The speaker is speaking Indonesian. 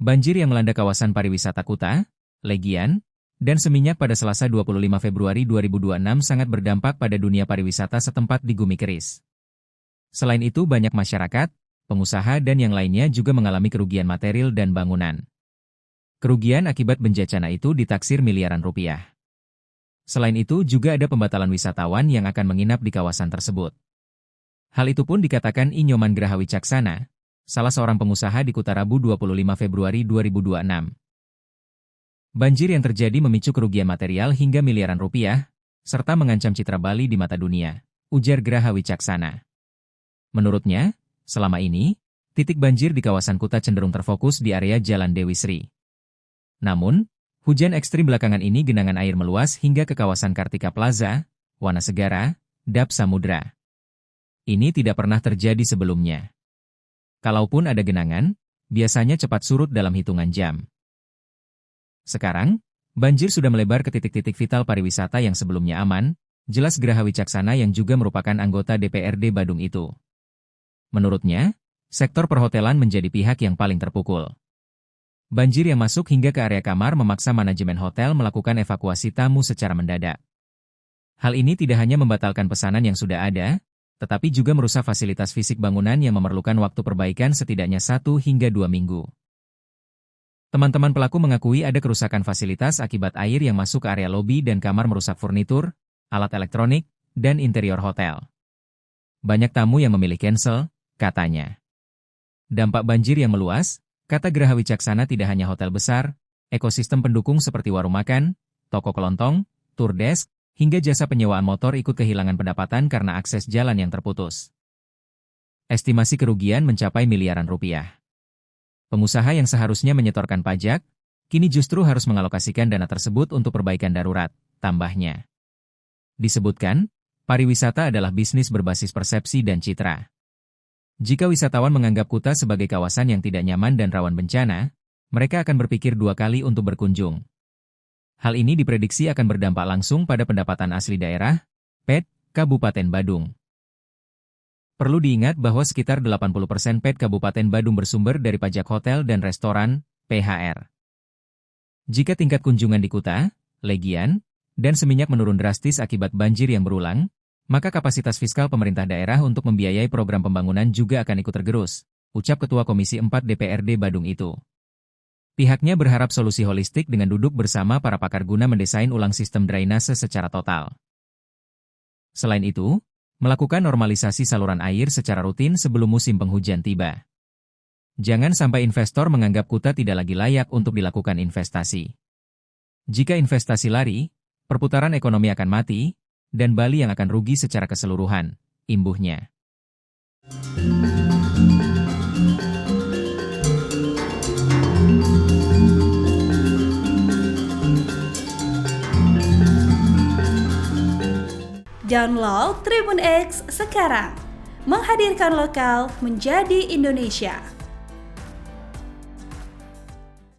Banjir yang melanda kawasan pariwisata Kuta, Legian, dan Seminyak pada Selasa 25 Februari 2026 sangat berdampak pada dunia pariwisata setempat di Gumi Keris. Selain itu banyak masyarakat, pengusaha dan yang lainnya juga mengalami kerugian material dan bangunan. Kerugian akibat bencana itu ditaksir miliaran rupiah. Selain itu juga ada pembatalan wisatawan yang akan menginap di kawasan tersebut. Hal itu pun dikatakan I Nyoman Graha Wicaksana, salah seorang pengusaha di Kuta Rabu 25 Februari 2026. Banjir yang terjadi memicu kerugian material hingga miliaran rupiah, serta mengancam citra Bali di mata dunia, ujar Graha Wicaksana. Menurutnya, selama ini, titik banjir di kawasan Kuta cenderung terfokus di area Jalan Dewi Sri. Namun, hujan ekstrim belakangan ini genangan air meluas hingga ke kawasan Kartika Plaza, Wanasegara, Dap Samudra. Ini tidak pernah terjadi sebelumnya. Kalaupun ada genangan, biasanya cepat surut dalam hitungan jam. Sekarang, banjir sudah melebar ke titik-titik vital pariwisata yang sebelumnya aman, jelas Graha Wicaksana yang juga merupakan anggota DPRD Badung itu. Menurutnya, sektor perhotelan menjadi pihak yang paling terpukul. Banjir yang masuk hingga ke area kamar memaksa manajemen hotel melakukan evakuasi tamu secara mendadak. Hal ini tidak hanya membatalkan pesanan yang sudah ada, tetapi juga merusak fasilitas fisik bangunan yang memerlukan waktu perbaikan setidaknya 1 hingga 2 minggu. Teman-teman pelaku mengakui ada kerusakan fasilitas akibat air yang masuk ke area lobi dan kamar merusak furnitur, alat elektronik, dan interior hotel. Banyak tamu yang memilih cancel, katanya. Dampak banjir yang meluas, kata Graha Wicaksana tidak hanya hotel besar, ekosistem pendukung seperti warung makan, toko kelontong, tour desk, hingga jasa penyewaan motor ikut kehilangan pendapatan karena akses jalan yang terputus. Estimasi kerugian mencapai miliaran rupiah. Pengusaha yang seharusnya menyetorkan pajak, kini justru harus mengalokasikan dana tersebut untuk perbaikan darurat, tambahnya. Disebutkan, pariwisata adalah bisnis berbasis persepsi dan citra. Jika wisatawan menganggap Kuta sebagai kawasan yang tidak nyaman dan rawan bencana, mereka akan berpikir 2 kali untuk berkunjung. Hal ini diprediksi akan berdampak langsung pada pendapatan asli daerah, PET, Kabupaten Badung. Perlu diingat bahwa sekitar 80% PET Kabupaten Badung bersumber dari pajak hotel dan restoran, PHR. Jika tingkat kunjungan di Kuta, Legian, dan Seminyak menurun drastis akibat banjir yang berulang, maka kapasitas fiskal pemerintah daerah untuk membiayai program pembangunan juga akan ikut tergerus, ucap Ketua Komisi 4 DPRD Badung itu. Pihaknya berharap solusi holistik dengan duduk bersama para pakar guna mendesain ulang sistem drainase secara total. Selain itu, melakukan normalisasi saluran air secara rutin sebelum musim penghujan tiba. Jangan sampai investor menganggap Kuta tidak lagi layak untuk dilakukan investasi. Jika investasi lari, perputaran ekonomi akan mati, dan Bali yang akan rugi secara keseluruhan, imbuhnya. Download Tribun X sekarang, menghadirkan lokal menjadi Indonesia.